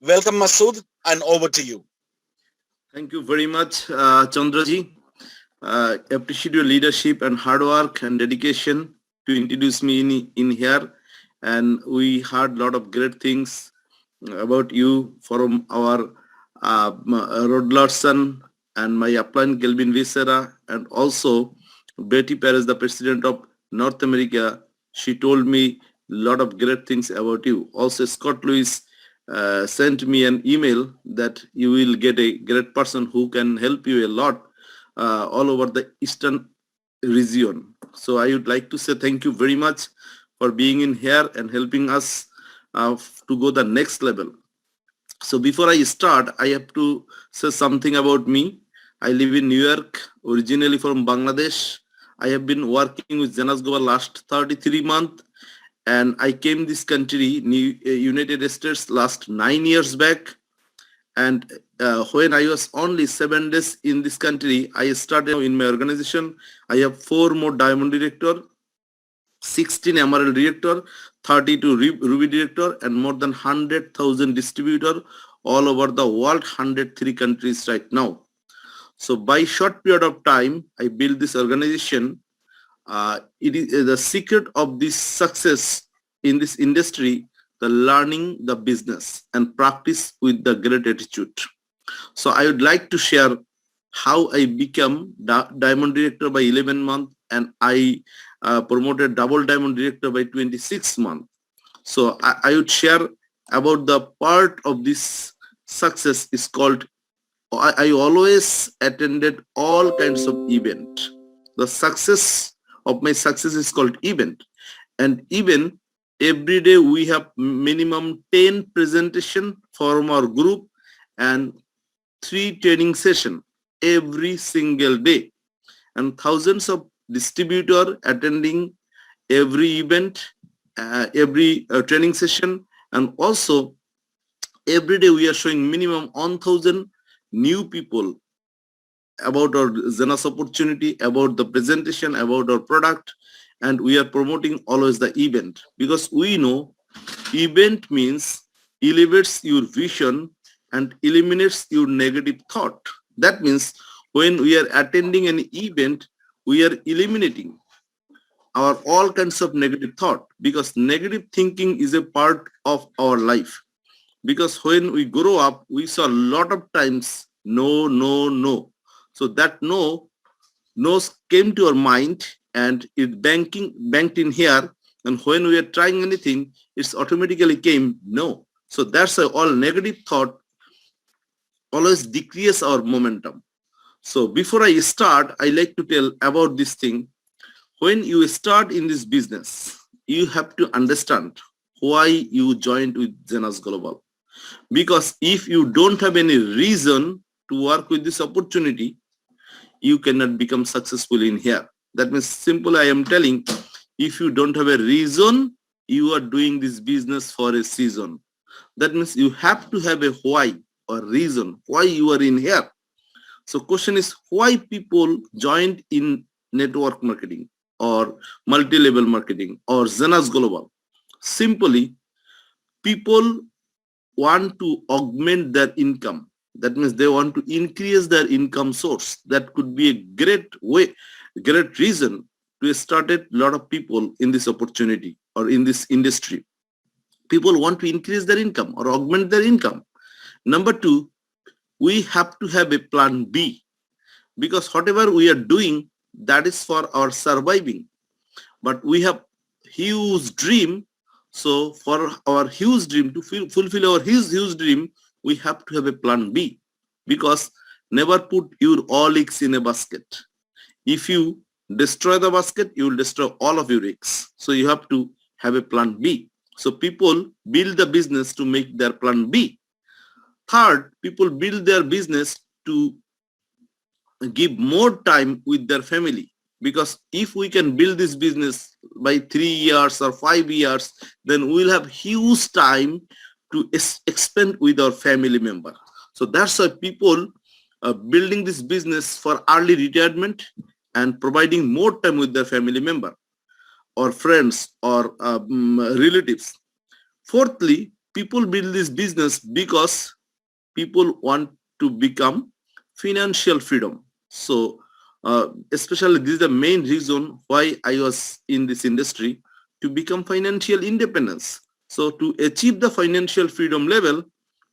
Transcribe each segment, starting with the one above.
Welcome, Masood, and over to you. Thank you very much, Chandraji. Appreciate your leadership and hard work and dedication to introduce me in here. And we heard a lot of great things about you from our Rod Larson and my upline Kelvin Visera, and also Betty Perez, the president of North America. She told me a lot of great things about you. Also, Scott Lewis sent me an email that you will get a great person who can help you a lot all over the eastern region. So I would like to say thank you very much for being in here and helping us to go the next level. So before I start, I have to say something about me. I live in New York, originally from Bangladesh. I have been working with Zenas Global last 33 months, and I came this country, United States, last 9 years back. And when I was only 7 days in this country, I started in my organization. I have 4 more diamond director, 16 emerald director, 32 ruby director, and more than 100,000 distributor all over the world, 103 countries right now. So by short period of time, I built this organization. It is the secret of this success in this industry, the learning the business and practice with the great attitude. So I would like to share how I become diamond director by 11 months, and I promoted double diamond director by 26 months. So I would share about the part of this success is called, I always attended all kinds of event. The success of my success is called event. And even every day we have minimum 10 presentation from our group and 3 training session every single day, and thousands of distributor attending every event, every training session, and also every day we are showing minimum 1000 new people about our Zenas opportunity, about the presentation, about our product, and we are promoting always the event, because we know event means elevates your vision and eliminates your negative thought. That means when we are attending an event, we are eliminating our all kinds of negative thought, because negative thinking is a part of our life. Because when we grow up, we saw a lot of times no, no, no. So that no's came to our mind, and it banked in here. And when we are trying anything, it's automatically came no. So that's why all negative thought always decrease our momentum. So before I start, I like to tell about this thing. When you start in this business, you have to understand why you joined with Zenas Global. Because if you don't have any reason to work with this opportunity, you cannot become successful in here. That means simple I am telling, if you don't have a reason, you are doing this business for a season. That means you have to have a why or reason why you are in here. So question is, why people joined in network marketing or multi-level marketing or Zenas Global? Simply, people want to augment their income. That means they want to increase their income source. That could be a great way, great reason to start a lot of people in this opportunity or in this industry. People want to increase their income or augment their income. Number two, we have to have a plan B, because whatever we are doing, that is for our surviving. But we have huge dream. So for our huge dream, to fulfill our huge dream, we have to have a plan B, because never put your all eggs in a basket. If you destroy the basket, you will destroy all of your eggs. So you have to have a plan B. So people build the business to make their plan B. Third, people build their business to give more time with their family, because if we can build this business by 3 years or 5 years, then we'll have huge time to expend with our family member. So that's why people building this business for early retirement and providing more time with their family member or friends or relatives. Fourthly, people build this business because people want to become financial freedom. So especially this is the main reason why I was in this industry, to become financial independence. So to achieve the financial freedom level,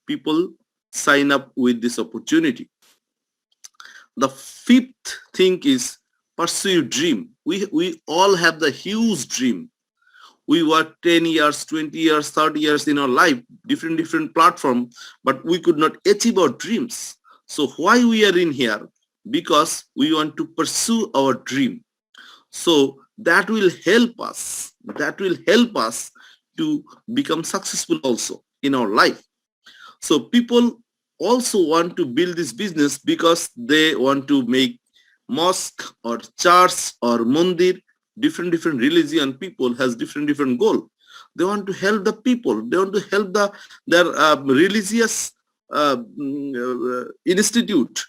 people sign up with this opportunity. The fifth thing is pursue your dream. We all have the huge dream. We work 10 years, 20 years, 30 years in our life, different platform, but we could not achieve our dreams. So why we are in here? Because we want to pursue our dream. So that will help us. That will help us to become successful also in our life. So people also want to build this business because they want to make mosque or church or mandir. Different religion people has different goal. They want to help the people. They want to help their religious institute.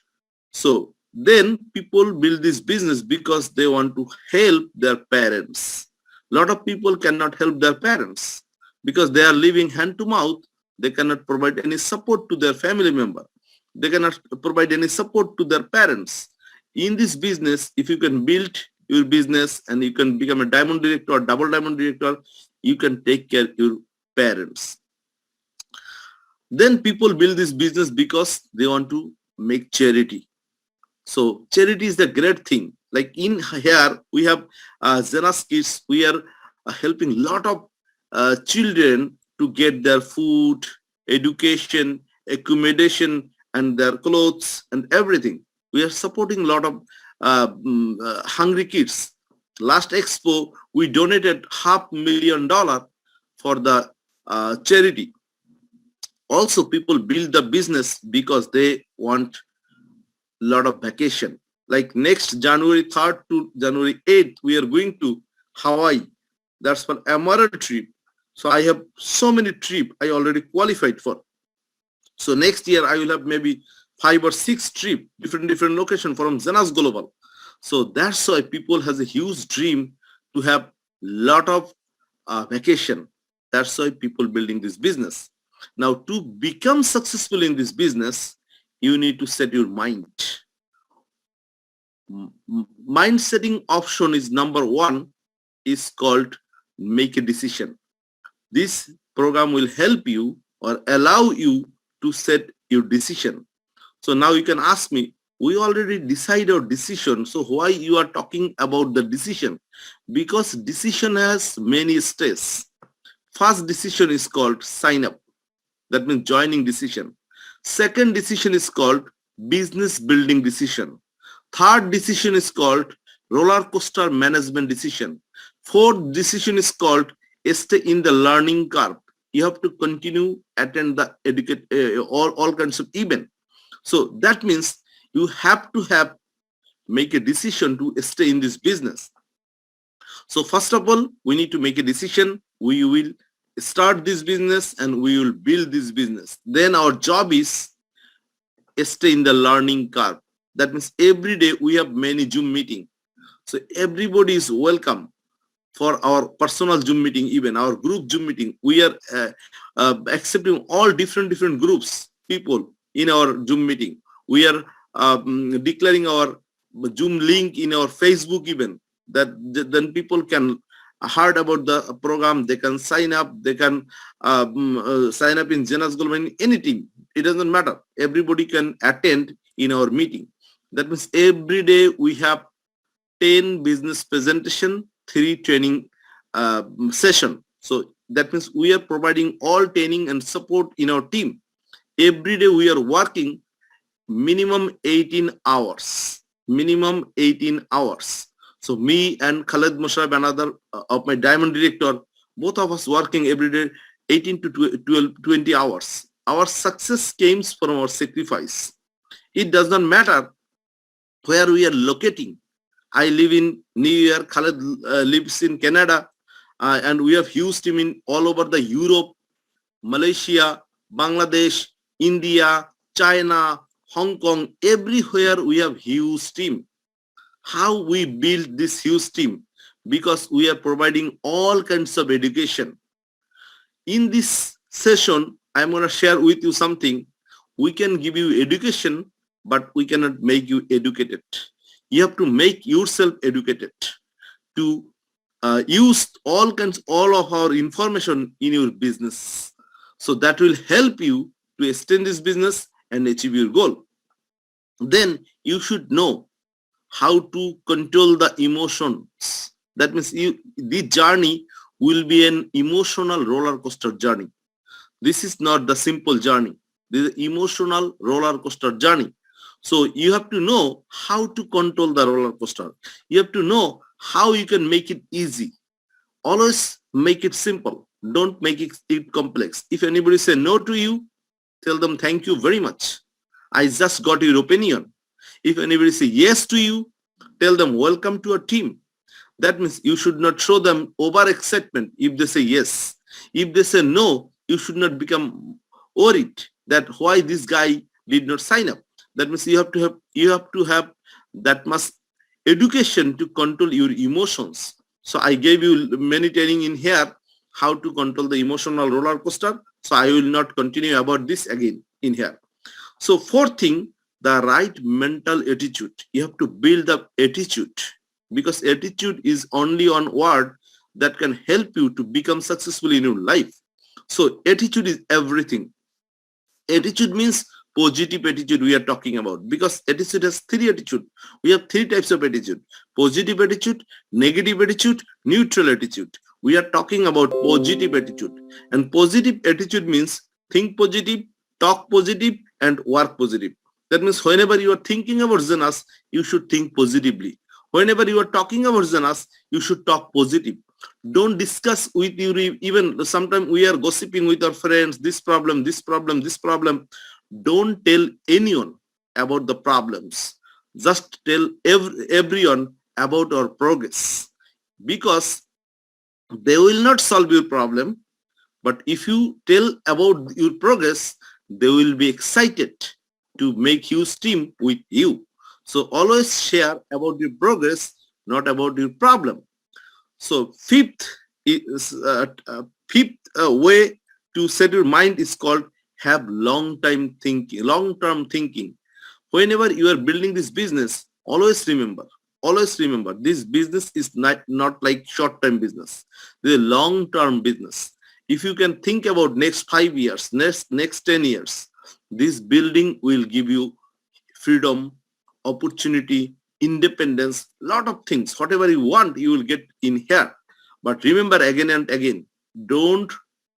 So then people build this business because they want to help their parents. A lot of people cannot help their parents because they are living hand to mouth. They cannot provide any support to their family member. They cannot provide any support to their parents. In this business, if you can build your business and you can become a diamond director or double diamond director, you can take care of your parents. Then people build this business because they want to make charity. So charity is the great thing. Like in here, we have Zenas Kids. We are helping a lot of children to get their food, education, accommodation, and their clothes and everything. We are supporting a lot of hungry kids. Last expo, we donated $500,000 for the charity. Also, people build the business because they want lot of vacation. Like next January 3rd to January 8th, we are going to Hawaii. That's for Emerald trip. So I have so many trips I already qualified for. So next year I will have maybe 5 or 6 trips, different location from Zenas Global. So that's why people has a huge dream to have lot of vacation. That's why people building this business. Now to become successful in this business, you need to set your mind. Mind setting option is number 1 is called make a decision. This program will help you or allow you to set your decision. So now you can ask me, we already decide our decision. So why you are talking about the decision? Because decision has many steps. First decision is called sign up. That means joining decision. Second decision is called business building decision. Third decision is called roller coaster management decision. Fourth decision is called stay in the learning curve. You have to continue attend the all kinds of event. So that means you have to make a decision to stay in this business. So first of all, we need to make a decision. We will start this business and we will build this business. Then our job is stay in the learning curve. That means every day we have many Zoom meeting. So everybody is welcome for our personal Zoom meeting, even our group Zoom meeting. We are accepting all different groups, people in our Zoom meeting. We are declaring our Zoom link in our Facebook even, that then people can heard about the program, they can sign up, they can sign up in Zenas Global, in any team. It doesn't matter. Everybody can attend in our meeting. That means every day we have 10 business presentation, 3 training session. So that means we are providing all training and support in our team. Every day we are working minimum 18 hours. Minimum 18 hours. So me and Khaled Musharraf, another of my diamond director, both of us working every day 18 to 20 hours. Our success comes from our sacrifice. It does not matter where we are locating. I live in New York, Khaled lives in Canada, and we have huge team in all over the Europe, Malaysia, Bangladesh, India, China, Hong Kong, everywhere we have huge team. How we build this huge team? Because we are providing all kinds of education. In this session, I'm going to share with you something. We can give you education, but we cannot make you educated. You have to make yourself educated to use all of our information in your business. So that will help you to extend this business and achieve your goal. Then you should know how to control the emotions. That means this journey will be an emotional roller coaster journey. This is not the simple journey. This is an emotional roller coaster journey. So you have to know how to control the roller coaster. You have to know how you can make it easy. Always make it simple. Don't make it complex. If anybody say no to you, tell them thank you very much. I just got your opinion. If anybody say yes to you, tell them welcome to our team. That means you should not show them over excitement if they say yes. If they say no, you should not become worried that why this guy did not sign up. That means you have to have that much education to control your emotions. So I gave you many training in here how to control the emotional roller coaster. So I will not continue about this again in here. So fourth thing, the right mental attitude. You have to build up attitude, because attitude is only one word that can help you to become successful in your life. So attitude is everything. Attitude means positive attitude we are talking about, because attitude has three attitude. We have three types of attitude: positive attitude, negative attitude, neutral attitude. We are talking about positive attitude, and positive attitude means think positive, talk positive, and work positive. That means whenever you are thinking about Zenas, you should think positively. Whenever you are talking about Zenas, you should talk positive. Don't discuss with you, even sometimes we are gossiping with our friends, this problem, this problem, this problem. Don't tell anyone about the problems. Just tell everyone about our progress, because they will not solve your problem. But if you tell about your progress, they will be excited to make huge team with you. So always share about your progress, not about your problem. So fifth way to set your mind is called have long-term thinking. Whenever you are building this business, always remember, this business is not like short-term business. This is a long-term business. If you can think about next 5 years, next 10 years, this building will give you freedom, opportunity, independence, lot of things. Whatever you want, you will get in here. But remember again and again, don't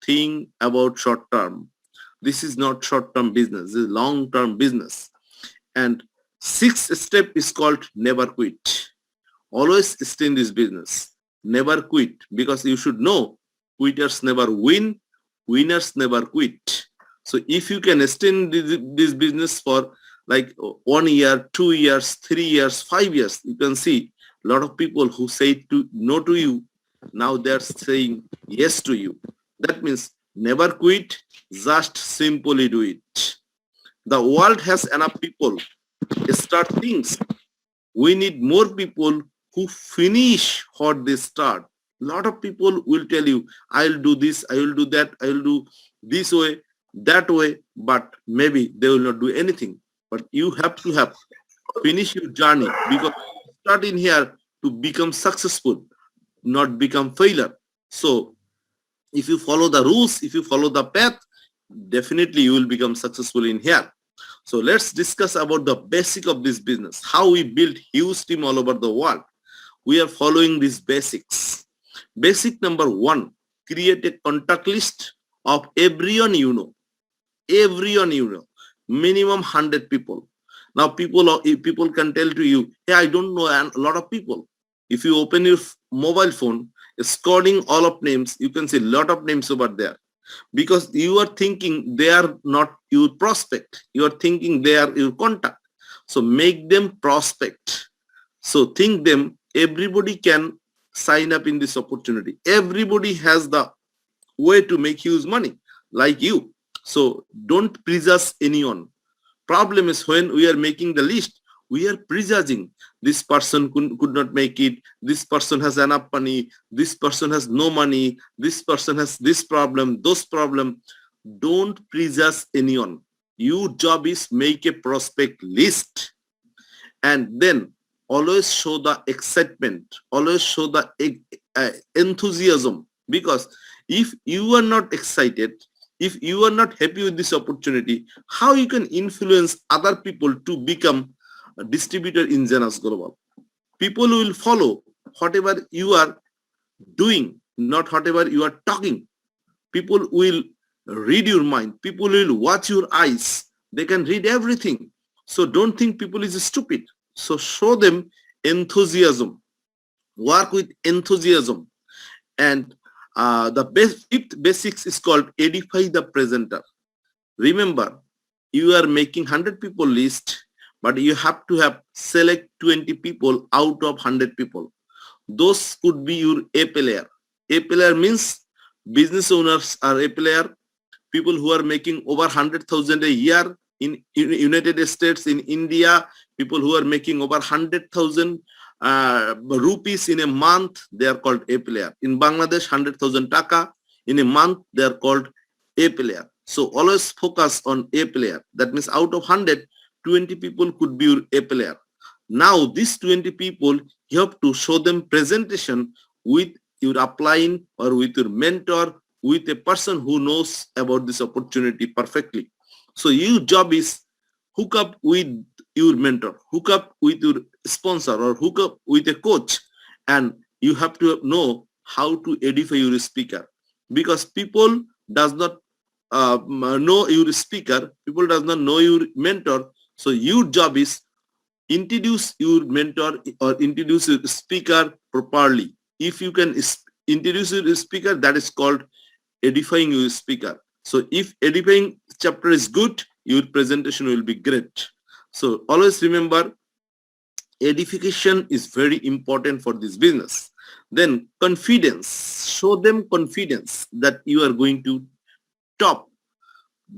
think about short term. This is not short term business. This is long term business. And sixth step is called never quit. Always stay in this business. Never quit, because you should know quitters never win, winners never quit. So if you can stay in this business for like 1 year, 2 years, 3 years, 5 years, you can see a lot of people who say no to you, now they're saying yes to you. That means never quit, just simply do it. The world has enough people. Start things. We need more people who finish what they start. A lot of people will tell you, I'll do this, I will do that, I will do this way, that way, but maybe they will not do anything. But you have to finish your journey, because you start in here to become successful, not become failure. So if you follow the rules, if you follow the path, definitely you will become successful in here. So let's discuss about the basic of this business, how we build huge team all over the world. We are following these basics. Basic number 1, create a contact list of everyone you know. Minimum 100 people. Now people can tell to you, hey, I don't know a lot of people. If you open your mobile phone, scoring all of names, you can see a lot of names over there, because you are thinking they are not your prospect. You are thinking they are your contact. So make them prospect. So think them, everybody can sign up in this opportunity. Everybody has the way to make huge money like you. So don't prejudge anyone. Problem is when we are making the list, we are prejudging. This person could not make it. This person has enough money. This person has no money. This person has this problem, those problem. don't prejudge anyone. Your job is make a prospect list, and then always show the excitement, always show the enthusiasm, because if you are not excited, if you are not happy with this opportunity, how you can influence other people to become a distributor in Zenas Global? People will follow whatever you are doing, not whatever you are talking. People will read your mind, people will watch your eyes, they can read everything. So don't think people is stupid. So show them enthusiasm, work with enthusiasm. And the fifth basics is called edify the presenter. Remember, you are making 100 people list, but you have to have select 20 people out of 100 people. Those could be your A player. A player means business owners are A player, people who are making over 100,000 a year in United States, in India, people who are making over 100,000 rupees in a month, they are called A player. In Bangladesh, 100,000 taka in a month, they are called A player. So always focus on A player. That means out of 100, 20 people could be your A player. Now these 20 people, you have to show them presentation with your upline or with your mentor, with a person who knows about this opportunity perfectly. So your job is hook up with your mentor, hook up with your sponsor, or hook up with a coach, and you have to know how to edify your speaker, because people does not know your speaker, people does not know your mentor. So your job is introduce your mentor or introduce your speaker properly. If you can introduce your speaker, that is called edifying your speaker. So if edifying chapter is good, your presentation will be great. So always remember, edification is very important for this business. Then confidence, show them confidence that you are going to top.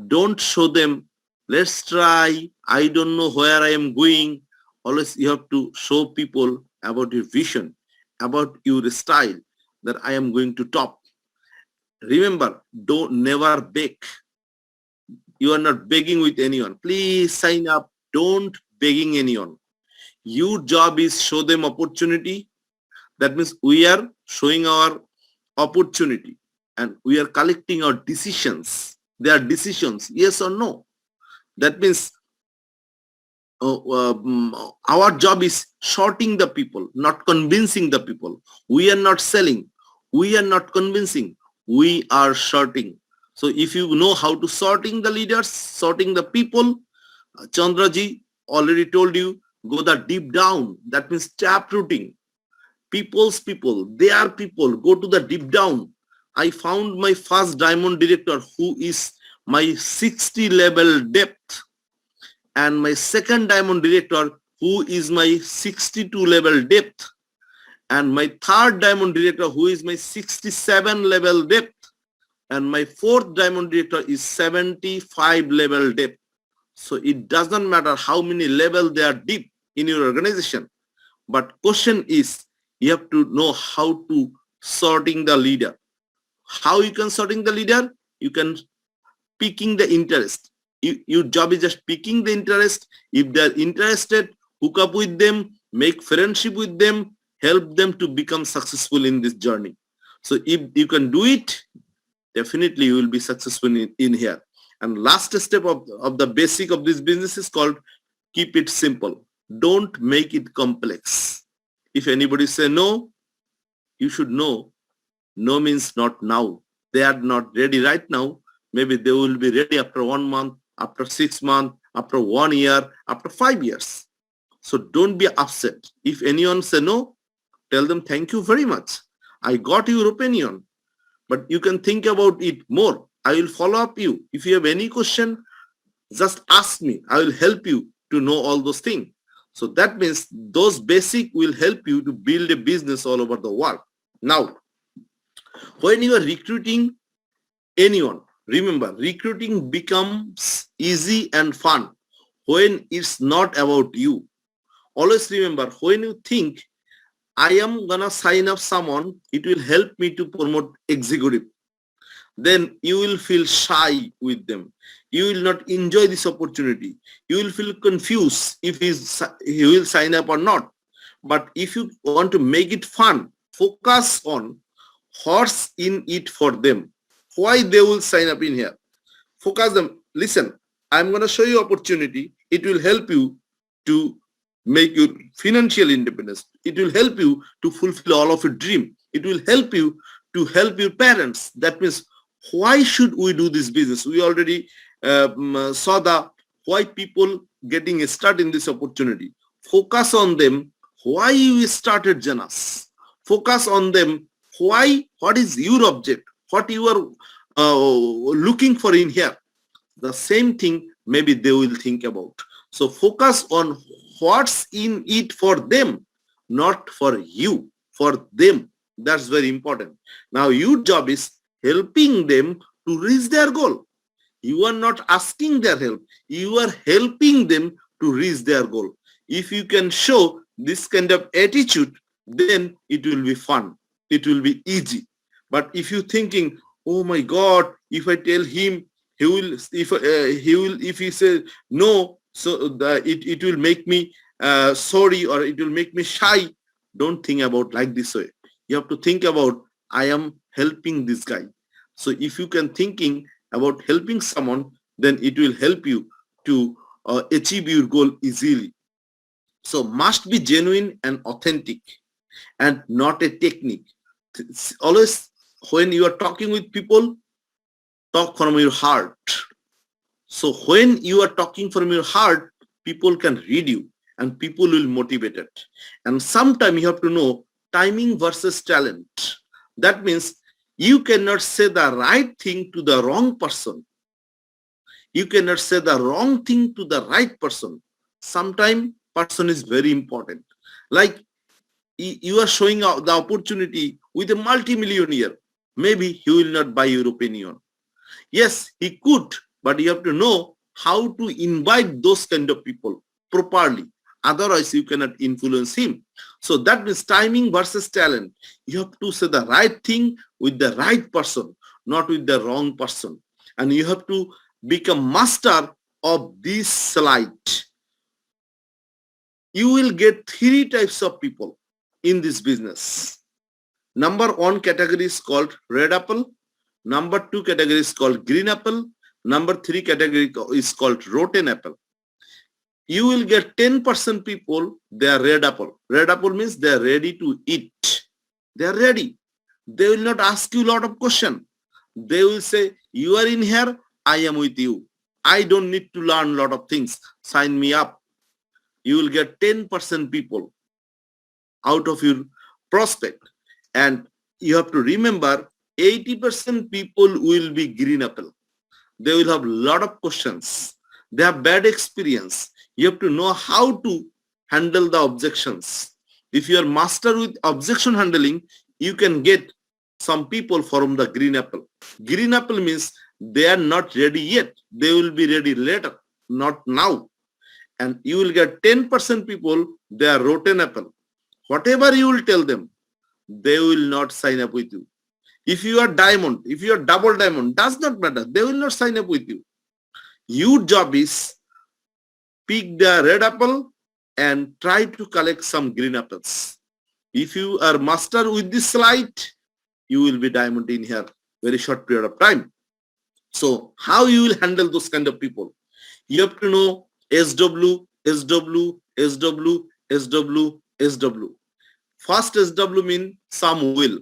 Don't show them, let's try, I don't know where I am going. Always you have to show people about your vision, about your style, that I am going to top. Remember, don't never beg. You are not begging with anyone. Please sign up. Don't begging anyone. Your job is show them opportunity. That means we are showing our opportunity and we are collecting our decisions. They are decisions, yes or no. That means our job is sorting the people, not convincing the people. We are not selling. We are not convincing. We are sorting. So if you know how to sorting the leaders, sorting the people, Chandraji already told you, go the deep down. That means tap rooting. People's people, they are people. Go to the deep down. I found my first diamond director who is my 60 level depth, and my second diamond director who is my 62 level depth, and my third diamond director who is my 67 level depth, and my fourth diamond director is 75 level depth. So it doesn't matter how many level they are deep in your organization, but question is you have to know how to sorting the leader. How you can sorting the leader? You can picking the interest. Your job is just picking the interest. If they are interested, hook up with them, make friendship with them, help them to become successful in this journey. So if you can do it, definitely you will be successful in here. And last step of the basic of this business is called keep it simple. Don't make it complex. If anybody say no, you should know no means not now. They are not ready right now. Maybe they will be ready after 1 month, after 6 months, after 1 year, after 5 years. So don't be upset. If anyone say no, tell them thank you very much. I got your opinion, but you can think about it more. I will follow up you. If you have any question, just ask me. I will help you to know all those things. So that means those basic will help you to build a business all over the world. Now, when you are recruiting anyone, remember, recruiting becomes easy and fun when it's not about you. Always remember, when you think, I am gonna sign up someone, it will help me to promote executive. then you will feel shy with them. You will not enjoy this opportunity. You will feel confused if he will sign up or not. But if you want to make it fun, focus on what's in it for them, why they will sign up in here. Focus them. Listen, I'm going to show you opportunity. It will help you to make your financial independence. It will help you to fulfill all of your dream. It will help you to help your parents. That means, why should we do this business? We already saw the why people getting a start in this opportunity. Focus on them. Why you started Janas? Focus on them. Why? What is your object? What you are looking for in here? The same thing maybe they will think about. So focus on what's in it for them, not for you, for them. That's very important. Now your job is helping them to reach their goal. You are not asking their help. You are helping them to reach their goal. If you can show this kind of attitude, then it will be fun. It will be easy. But if you're thinking, oh my God, if I tell him, he will, if he says no, so it will make me sorry, or it will make me shy. Don't think about like this way. You have to think about, I am helping this guy. So if you can thinking about helping someone, then it will help you to achieve your goal easily. So must be genuine and authentic, and not a technique. Always when you are talking with people, talk from your heart. So when you are talking from your heart, people can read you and people will motivate it. And sometimes you have to know timing versus talent. That means you cannot say the right thing to the wrong person. You cannot say the wrong thing to the right person. Sometimes person is very important. Like you are showing out the opportunity with a multi-millionaire. Maybe he will not buy your opinion. Yes, he could, but you have to know how to invite those kind of people properly. Otherwise, you cannot influence him. So that means timing versus talent. You have to say the right thing with the right person, not with the wrong person. And you have to become master of this slide. You will get 3 types of people in this business. Number 1 category is called red apple. Number 2 category is called green apple. Number 3 category is called rotten apple. You will get 10% people, they are red apple. Red apple means they are ready to eat. They are ready. They will not ask you a lot of questions. They will say, you are in here, I am with you. I don't need to learn a lot of things. Sign me up. You will get 10% people out of your prospect. And you have to remember, 80% people will be green apple. They will have a lot of questions. They have bad experience. You have to know how to handle the objections. If you are master with objection handling, you can get some people from the green apple. Green apple means they are not ready yet. They will be ready later, not now. And you will get 10% people, they are rotten apple. Whatever you will tell them, they will not sign up with you. If you are diamond, if you are double diamond, does not matter. They will not sign up with you. Your job is pick the red apple and try to collect some green apples. If you are master with this slide, you will be diamond in here very short period of time. So how you will handle those kind of people? You have to know SW, SW, SW, SW, SW. First SW mean some will.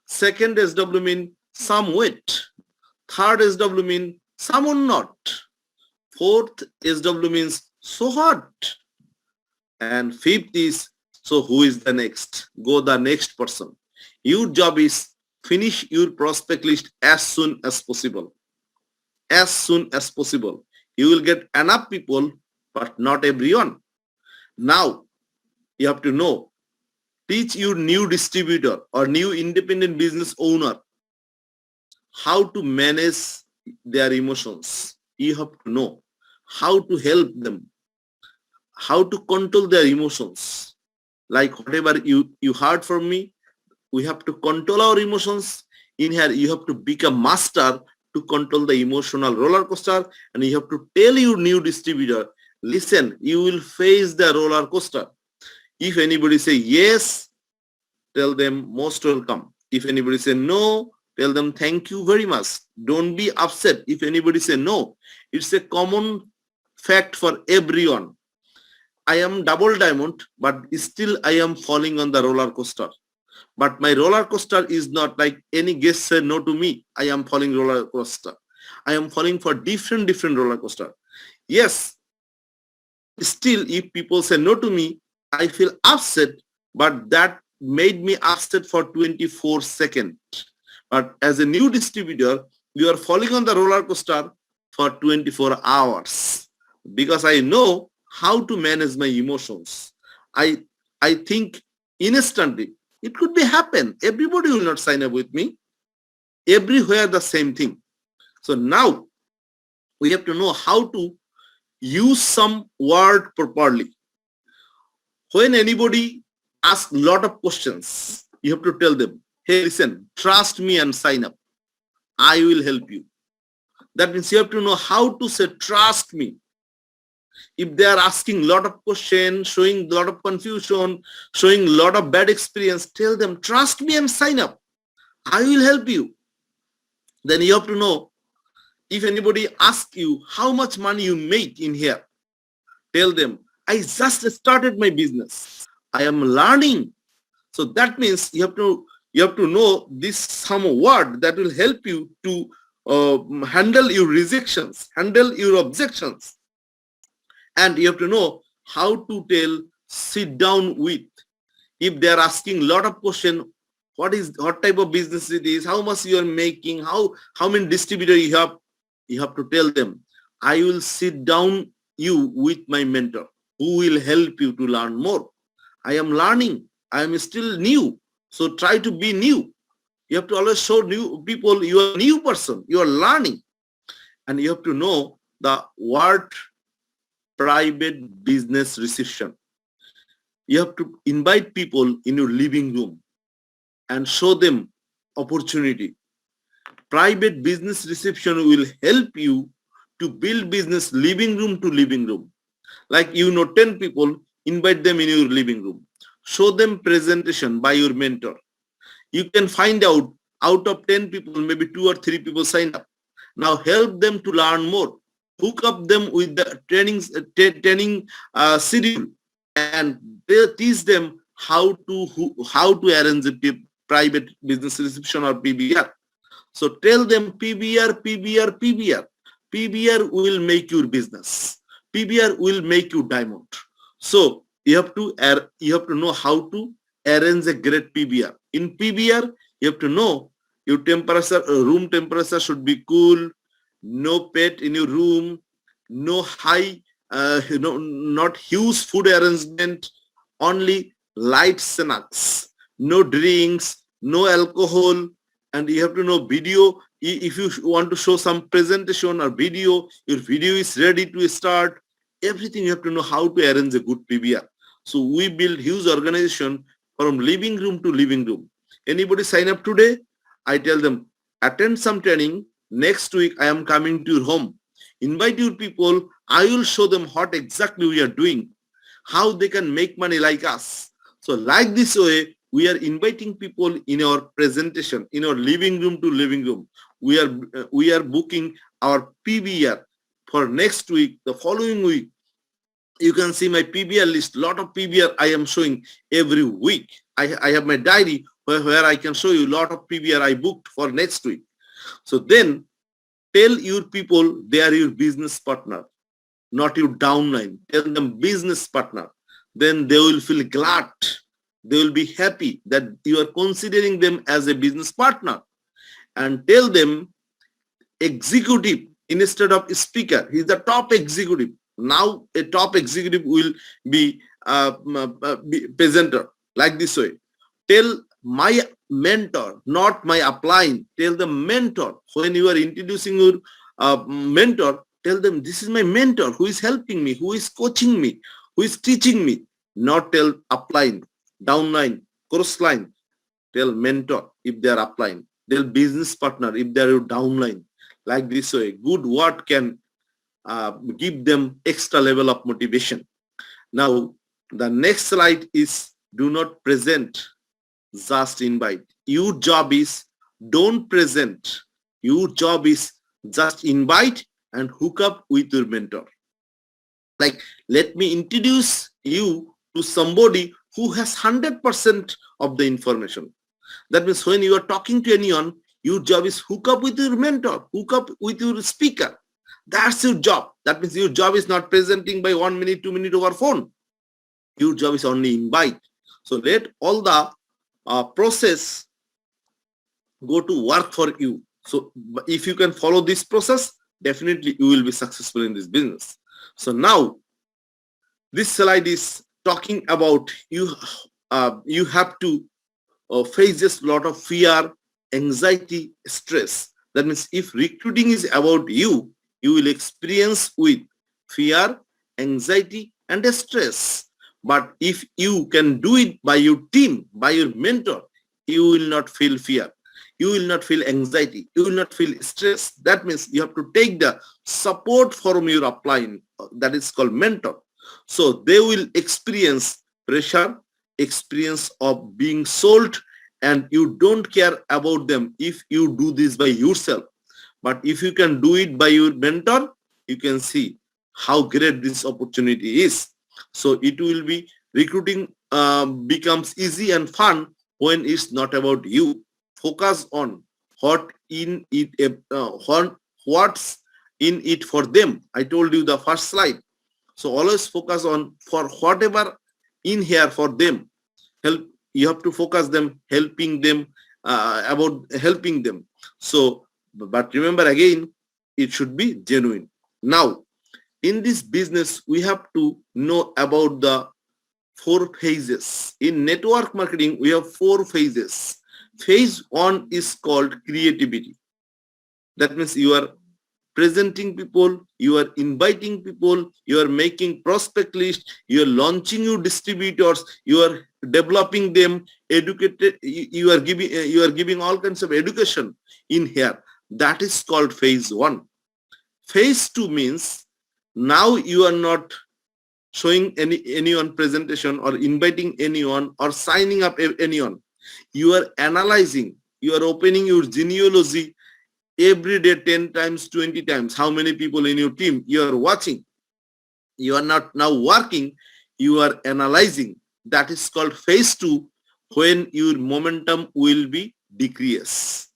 Second SW mean some wait. Third SW mean some will not. Fourth SW means so what? And fifth is, so who is the next? Go the next person. Your job is finish your prospect list as soon as possible. As soon as possible. You will get enough people, but not everyone. Now, you have to know, teach your new distributor or new independent business owner how to manage their emotions. You have to know how to help them, how to control their emotions. Like whatever you heard from me, we have to control our emotions in here you have to become master to control the emotional roller coaster, and you have to tell your new distributor, listen, you will face the roller coaster. If anybody say yes, tell them most welcome. If anybody say no, tell them thank you very much. Don't be upset if anybody say no. It's a common fact for everyone. I am double diamond, but still I am falling on the roller coaster. But my roller coaster is not like any guest said no to me. I am falling roller coaster. I am falling for different roller coaster. Yes, still if people say no to me, I feel upset, but that made me upset for 24 seconds. But as a new distributor, you are falling on the roller coaster for 24 hours because I know how to manage my emotions. I think instantly it could be happen. Everybody will not sign up with me. Everywhere the same thing. So now we have to know how to use some word properly. When anybody asks a lot of questions, you have to tell them, hey, listen, trust me and sign up. I will help you. That means you have to know how to say trust me. If they are asking a lot of questions, showing a lot of confusion, showing a lot of bad experience, tell them trust me and sign up. I will help you. Then you have to know, if anybody asks you how much money you make in here, tell them, I just started my business. I am learning. So that means you have to know this some word that will help you to handle your rejections, handle your objections. And you have to know how to tell sit down with. If they are asking a lot of questions, what type of business it is, how much you are making, how many distributors you have to tell them, I will sit down you with my mentor who will help you to learn more. I am learning. I am still new. So try to be new. You have to always show new people you are a new person. You are learning. And you have to know the word private business reception. You have to invite people in your living room and show them opportunity. Private business reception will help you to build business living room to living room. Like 10 people, invite them in your living room. Show them presentation by your mentor. You can find out of 10 people, maybe 2 or 3 people sign up. Now help them to learn more. Hook up them with the training schedule and teach them how to arrange a private business reception or PBR. So tell them PBR, PBR, PBR. PBR will make your business. PBR will make you diamond. So you have to know how to arrange a great PBR. In PBR, you have to know your temperature, room temperature should be cool, no pet in your room, no high, not huge food arrangement, only light snacks, no drinks, no alcohol, and you have to know video. If you want to show some presentation or video, your video is ready to start. Everything you have to know how to arrange a good PBR. So we build huge organization from living room to living room. Anybody sign up today? I tell them, attend some training. Next week, I am coming to your home. Invite your people. I will show them what exactly we are doing, how they can make money like us. So like this way, we are inviting people in our presentation, in our living room to living room. We are booking our PBR for next week, the following week. You can see my PBR list. Lot of PBR I am showing every week. I have my diary where I can show you a lot of PBR I booked for next week. So then tell your people they are your business partner, not your downline. Tell them business partner. Then they will feel glad. They will be happy that you are considering them as a business partner. And tell them executive instead of speaker. He's the top executive. Now a top executive will be presenter like this way. Tell my mentor, not my upline. Tell the mentor. When you are introducing your mentor, tell them this is my mentor who is helping me, who is coaching me, who is teaching me. Not tell upline, downline, cross line. Tell mentor if they are upline. their business partner, if they're your downline, like this way, good word can give them extra level of motivation. Now, the next slide is do not present, just invite. Your job is don't present. Your job is just invite and hook up with your mentor. Like, let me introduce you to somebody who has 100% of the information. That means when you are talking to anyone, your job is hook up with your mentor, hook up with your speaker. That's your job. That means your job is not presenting by 1 minute, 2 minutes over phone. Your job is only invite. So let all the process go to work for you. So if you can follow this process, definitely you will be successful in this business. So now this slide is talking about you. You have to face a lot of fear, anxiety, stress. That means if recruiting is about you, you will experience with fear, anxiety, and stress. But if you can do it by your team, by your mentor, you will not feel fear. You will not feel anxiety. You will not feel stress. That means you have to take the support from your upline. That is called mentor. So they will experience pressure, experience of being sold, and you don't care about them if you do this by yourself. But if you can do it by your mentor, you can see how great this opportunity is. So it will be recruiting becomes easy and fun when it's not about you. Focus on what's in it for them. I told you the first slide. So always focus on for whatever in here for them. Help. You have to focus them, helping them about helping them. So, but remember again, it should be genuine. Now, in this business, we have to know about the 4 phases. In network marketing, we have 4 phases. Phase 1 is called creativity. That means you are presenting people, you are inviting people, you are making prospect list, you are launching your distributors, you are developing them, educated, you are giving all kinds of education in here. That is called phase 1. Phase 2 means now you are not showing anyone presentation or inviting anyone or signing up anyone. You are analyzing, you are opening your genealogy every day 10 times, 20 times. How many people in your team you are watching? You are not now working, you are analyzing. That is called phase 2, when your momentum will be decrease.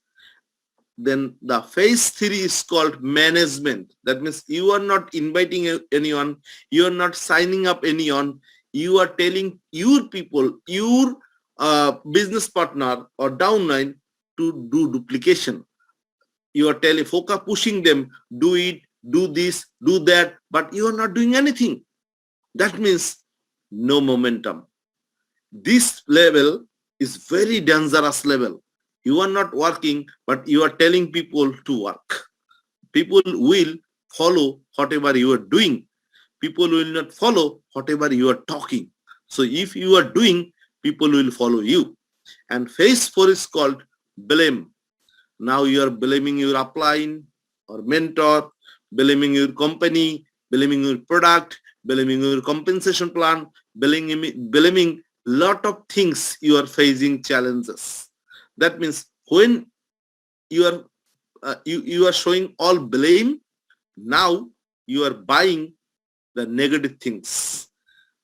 Then the phase 3 is called management. That means you are not inviting anyone, you are not signing up anyone, you are telling your people, your business partner or downline to do duplication. You are pushing them, do it, do this, do that, but you are not doing anything. That means no momentum. This level is very dangerous level. You are not working, but you are telling people to work. People will follow whatever you are doing. People will not follow whatever you are talking. So if you are doing, people will follow you. And phase 4 is called blame. Now you are blaming your upline or mentor, blaming your company, blaming your product, blaming your compensation plan, blaming lot of things. You are facing challenges. That means when you are showing all blame, now you are buying the negative things.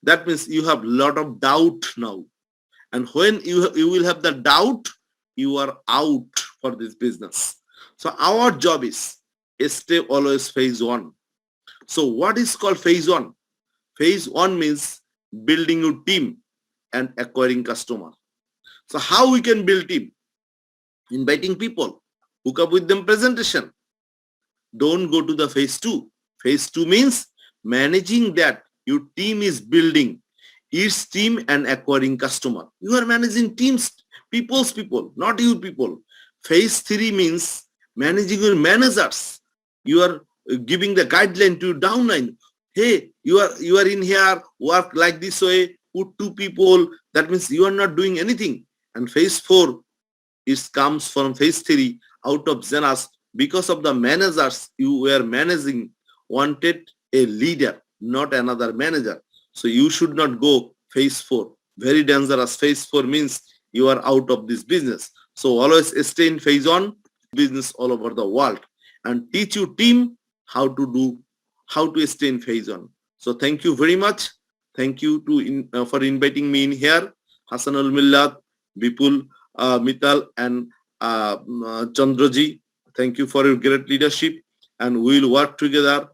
That means you have lot of doubt now. And when you will have the doubt, you are out for this business. So our job is stay always phase 1. So what is called phase 1? Phase 1 means building your team and acquiring customer. So how we can build team? Inviting people, hook up with them presentation. Don't go to the phase 2. Phase 2 means managing that your team is building its team and acquiring customer. You are managing teams, people's people, not your people. Phase 3 means managing your managers. You are giving the guideline to downline. Hey, you are in here, work like this way, put 2 people. That means you are not doing anything. And phase 4, it comes from phase 3 out of Zenas because of the managers you were managing wanted a leader, not another manager. So you should not go phase 4. Very dangerous. Phase 4 means you are out of this business. So always stay in phase 1 business all over the world and teach your team how to stay in phase 1. So thank you very much. Thank you for inviting me in here. Hassanul Millat, Vipul, Mital and Chandraji. Thank you for your great leadership and we will work together.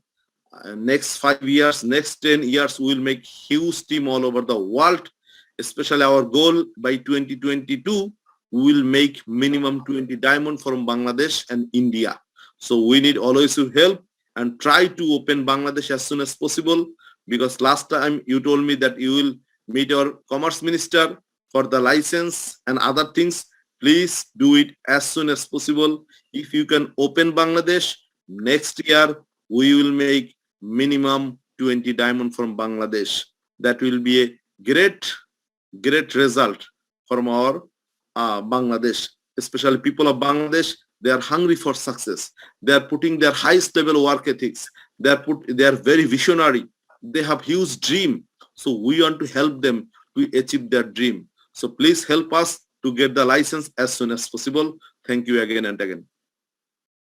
Next 5 years, next 10 years, we will make huge team all over the world. Especially our goal by 2022, we will make minimum 20 diamond from Bangladesh and India. So we need always your help and try to open Bangladesh as soon as possible because last time you told me that you will meet our commerce minister for the license and other things. Please do it as soon as possible. If you can open Bangladesh, next year we will make minimum 20 diamond from Bangladesh. That will be a great result from our Bangladesh. Especially people of Bangladesh, they are hungry for success. They are putting their highest level work ethics. They are very visionary. They have huge dream. So we want to help them to achieve their dream. So please help us to get the license as soon as possible. Thank you again and again.